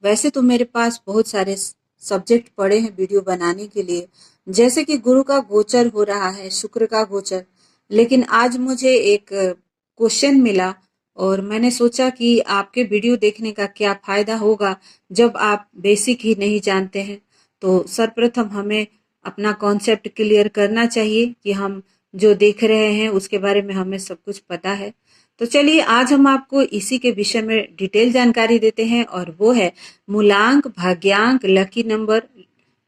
वैसे तो मेरे पास बहुत सारे सब्जेक्ट पड़े हैं वीडियो बनाने के लिए, जैसे कि गुरु का गोचर हो रहा है, शुक्र का गोचर। लेकिन आज मुझे एक क्वेश्चन मिला और मैंने सोचा कि आपके वीडियो देखने का क्या फायदा होगा जब आप बेसिक ही नहीं जानते हैं। तो सर्वप्रथम हमें अपना कॉन्सेप्ट क्लियर करना चाहिए कि हम जो देख रहे हैं उसके बारे में हमें सब कुछ पता है। तो चलिए आज हम आपको इसी के विषय में डिटेल जानकारी देते हैं और वो है मूलांक, भाग्यांक, lucky number,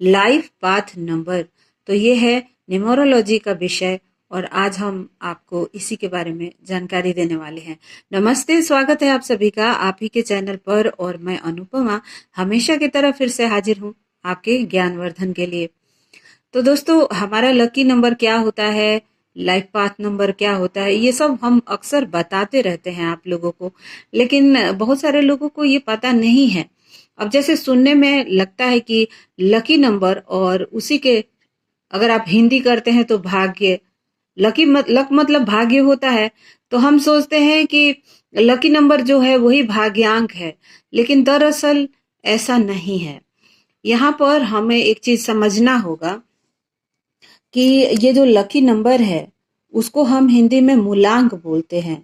life path number. तो ये है न्यूमरोलॉजी का विषय और आज हम आपको इसी के बारे में जानकारी देने वाले हैं। नमस्ते, स्वागत है आप सभी का आप ही के चैनल पर और मैं अनुपमा हमेशा की तरह फिर से हाजिर हूँ आपके ज्ञानवर्धन के लिए। तो दोस्तों, हमारा लकी नंबर क्या होता है, लाइफ पाथ नंबर क्या होता है, ये सब हम अक्सर बताते रहते हैं आप लोगों को, लेकिन बहुत सारे लोगों को ये पता नहीं है। अब जैसे सुनने में लगता है कि लकी नंबर और उसी के अगर आप हिंदी करते हैं तो भाग्य, लक मतलब भाग्य होता है। तो हम सोचते हैं कि लकी नंबर जो है वही भाग्यांक है, लेकिन दरअसल ऐसा नहीं है। यहाँ पर हमें एक चीज समझना होगा कि ये जो लकी नंबर है उसको हम हिंदी में मूलांक बोलते हैं।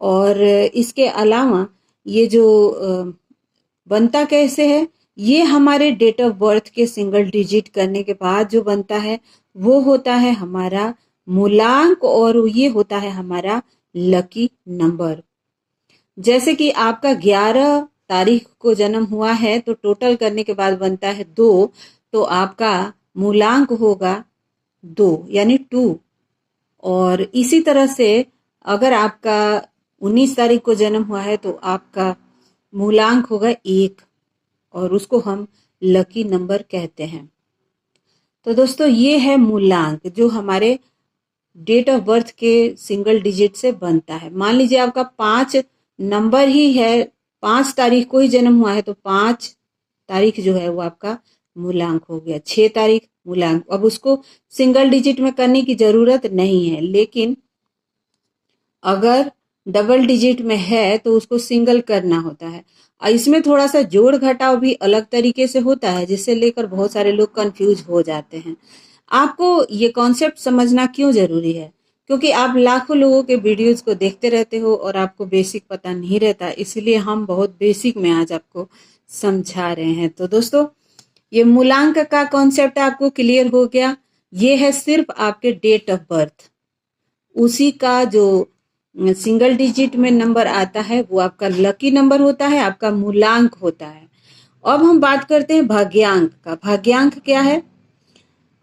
और इसके अलावा ये जो बनता कैसे है, ये हमारे डेट ऑफ बर्थ के सिंगल डिजिट करने के बाद जो बनता है वो होता है हमारा मूलांक और ये होता है हमारा लकी नंबर। जैसे कि आपका 11 तारीख को जन्म हुआ है तो टोटल करने के बाद बनता है 2, तो आपका मूलांक होगा 2 यानी 2। और इसी तरह से अगर आपका 19 तारीख को जन्म हुआ है तो आपका मूलांक होगा 1 और उसको हम लकी नंबर कहते हैं। तो दोस्तों, ये है मूलांक जो हमारे डेट ऑफ बर्थ के सिंगल डिजिट से बनता है। मान लीजिए आपका 5 नंबर ही है, 5 तारीख को ही जन्म हुआ है तो 5 तारीख जो है वो आपका मूलांक हो गया। 6 तारीख मूलांक, अब उसको सिंगल डिजिट में करने की जरूरत नहीं है, लेकिन अगर डबल डिजिट में है तो उसको सिंगल करना होता है। और इसमें थोड़ा सा जोड़ घटाव भी अलग तरीके से होता है, जिससे लेकर बहुत सारे लोग कंफ्यूज हो जाते हैं। आपको ये कॉन्सेप्ट समझना क्यों जरूरी है, क्योंकि आप लाखों लोगों के वीडियोस को देखते रहते हो और आपको बेसिक पता नहीं रहता, इसलिए हम बहुत बेसिक में आज आपको समझा रहे हैं। तो दोस्तों, ये मूलांक का कॉन्सेप्ट आपको क्लियर हो गया। ये है सिर्फ आपके डेट ऑफ बर्थ, उसी का जो सिंगल डिजिट में नंबर आता है वो आपका लकी नंबर होता है, आपका मूलांक होता है। अब हम बात करते हैं भाग्यांक का। भाग्यांक क्या है?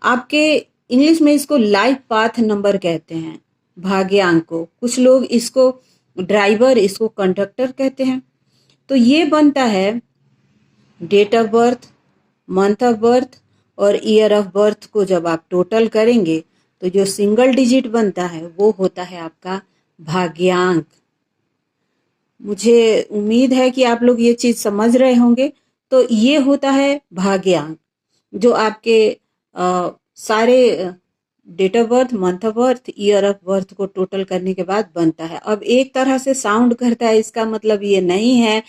आपके इंग्लिश में इसको लाइफ पाथ नंबर कहते हैं भाग्यांक को। कुछ लोग इसको ड्राइवर, इसको कंडक्टर कहते हैं। तो ये बनता है date of birth, month of birth और ईयर ऑफ बर्थ को जब आप टोटल करेंगे तो जो सिंगल डिजिट बनता है वो होता है आपका भाग्यांक। मुझे उम्मीद है कि आप लोग ये चीज समझ रहे होंगे। तो ये होता है भाग्यांक जो आपके सारे date of birth, month of birth, year of birth को टोटल करने के बाद बनता है। अब एक तरह से साउंड करता है, इसका मतलब ये नहीं है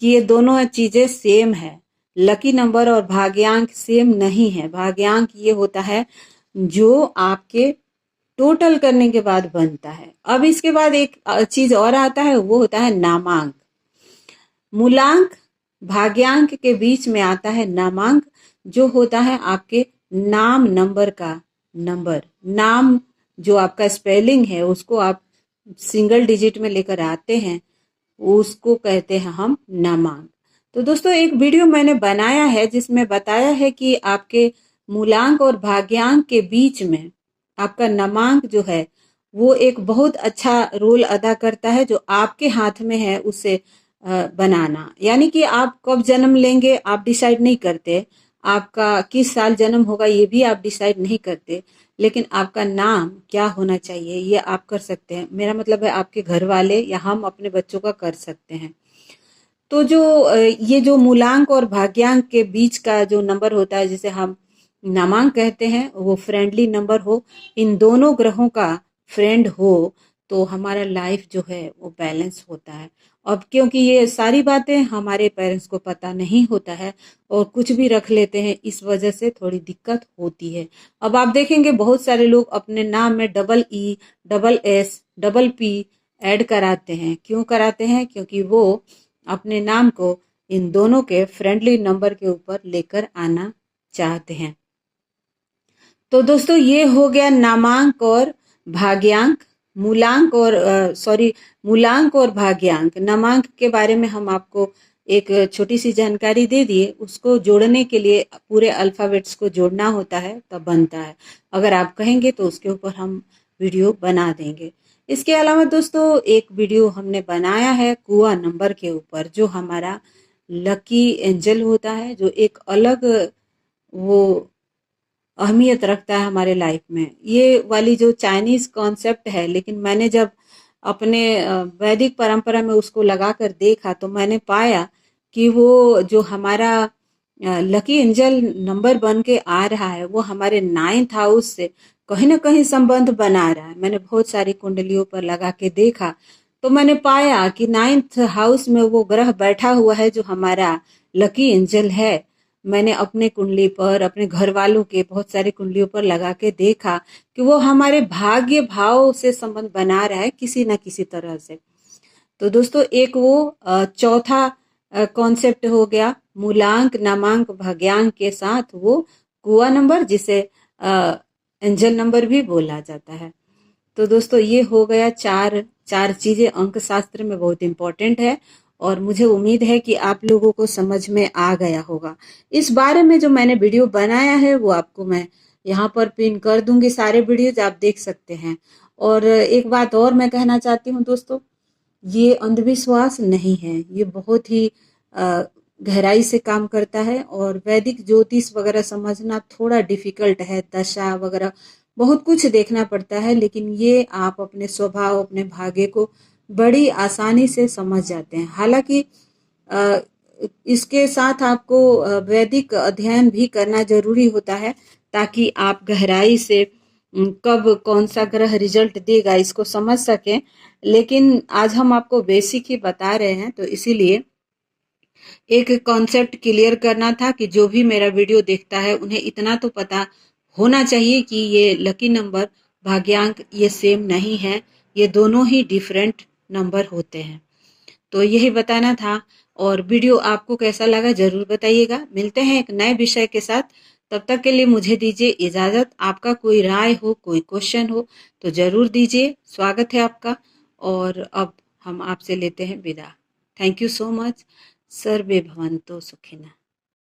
कि ये दोनों चीजें सेम है। लकी नंबर और भाग्यांक सेम नहीं है। भाग्यांक ये होता है जो आपके टोटल करने के बाद बनता है। अब इसके बाद एक चीज और आता है, वो होता है नामांक। मूलांक भाग्यांक के बीच में आता है नामांक, जो होता है आपके नाम नंबर का नंबर। नाम जो आपका स्पेलिंग है उसको आप सिंगल डिजिट में लेकर आते हैं, उसको कहते हैं हम नामांक। तो दोस्तों, एक वीडियो मैंने बनाया है जिसमें बताया है कि आपके मूलांक और भाग्यांक के बीच में आपका नामांक जो है वो एक बहुत अच्छा रोल अदा करता है, जो आपके हाथ में है उसे बनाना। यानी कि आप कब जन्म लेंगे आप डिसाइड नहीं करते, आपका किस साल जन्म होगा ये भी आप डिसाइड नहीं करते, लेकिन आपका नाम क्या होना चाहिए ये आप कर सकते हैं। मेरा मतलब है आपके घर वाले या हम अपने बच्चों का कर सकते हैं। तो जो ये जो मूलांक और भाग्यांक के बीच का जो नंबर होता है जिसे हम नामांक कहते हैं, वो फ्रेंडली नंबर हो, इन दोनों ग्रहों का फ्रेंड हो तो हमारा लाइफ जो है वो बैलेंस होता है। अब क्योंकि ये सारी बातें हमारे पेरेंट्स को पता नहीं होता है और कुछ भी रख लेते हैं, इस वजह से थोड़ी दिक्कत होती है। अब आप देखेंगे बहुत सारे लोग अपने नाम में double E, double S, double P add कराते हैं। क्यों कराते हैं? क्योंकि वो अपने नाम को इन दोनों के फ्रेंडली नंबर के ऊपर लेकर आना चाहते हैं। तो दोस्तों ये हो गया नामांक और भाग्यांक, मूलांक और मूलांक और भाग्यांक। नामांक के बारे में हम आपको एक छोटी सी जानकारी दे दिए। उसको जोड़ने के लिए पूरे अल्फाबेट्स को जोड़ना होता है, तब बनता है। अगर आप कहेंगे तो उसके ऊपर हम वीडियो बना देंगे। इसके अलावा दोस्तों एक वीडियो हमने बनाया है कुआ नंबर के ऊपर, जो हमारा लकी एंजल होता है, जो एक अलग वो अहमियत रखता है हमारे लाइफ में। ये वाली जो चाइनीज कॉन्सेप्ट है, लेकिन मैंने जब अपने वैदिक परंपरा में उसको लगाकर देखा तो मैंने पाया कि वो जो हमारा लकी एंजल नंबर बन के आ रहा है, वो हमारे 9th हाउस से कहीं ना कहीं संबंध बना रहा है। मैंने बहुत सारी कुंडलियों पर लगा के देखा तो मैंने पाया कि 9th हाउस में वो ग्रह बैठा हुआ है जो हमारा लकी एंजल है। मैंने अपने कुंडली पर, अपने घर वालों के बहुत सारी कुंडलियों पर लगा के देखा कि वो हमारे भाग्य भाव से संबंध बना रहा है किसी ना किसी तरह से। तो दोस्तों एक वो चौथा कॉन्सेप्ट हो गया मूलांक, नामांक, भाग्यांक के साथ वो कुआ नंबर, जिसे एंजल नंबर भी बोला जाता है। तो दोस्तों ये हो गया चार चीजें अंक शास्त्र में बहुत इंपॉर्टेंट है और मुझे उम्मीद है कि आप लोगों को समझ में आ गया होगा। इस बारे में जो मैंने वीडियो बनाया है वो आपको मैं यहाँ पर पिन कर दूंगी, सारे वीडियोज आप देख सकते हैं। और एक बात और मैं कहना चाहती हूँ दोस्तों, ये अंधविश्वास नहीं है, ये बहुत ही गहराई से काम करता है और वैदिक ज्योतिष वगैरह समझना थोड़ा डिफिकल्ट है, दशा वगैरह बहुत कुछ देखना पड़ता है, लेकिन ये आप अपने स्वभाव, अपने भाग्य को बड़ी आसानी से समझ जाते हैं। हालांकि इसके साथ आपको वैदिक अध्ययन भी करना जरूरी होता है, ताकि आप गहराई से कब कौन सा ग्रह रिजल्ट देगा इसको समझ सकें। लेकिन आज हम आपको बेसिक ही बता रहे हैं, तो इसीलिए एक कॉन्सेप्ट क्लियर करना था कि जो भी मेरा वीडियो देखता है उन्हें इतना तो पता होना चाहिए कि ये लकी नंबर, भाग्यांक ये सेम नहीं है, ये दोनों ही डिफरेंट नंबर होते हैं। तो यही बताना था। और वीडियो आपको कैसा लगा जरूर बताइएगा। मिलते हैं एक नए विषय के साथ, तब तक के लिए मुझे दीजिए इजाजत। आपका कोई राय हो, कोई क्वेश्चन हो तो जरूर दीजिए, स्वागत है आपका। और अब हम आपसे लेते हैं विदा। Thank you so much. सर्वे भवन्तु सुखिनः।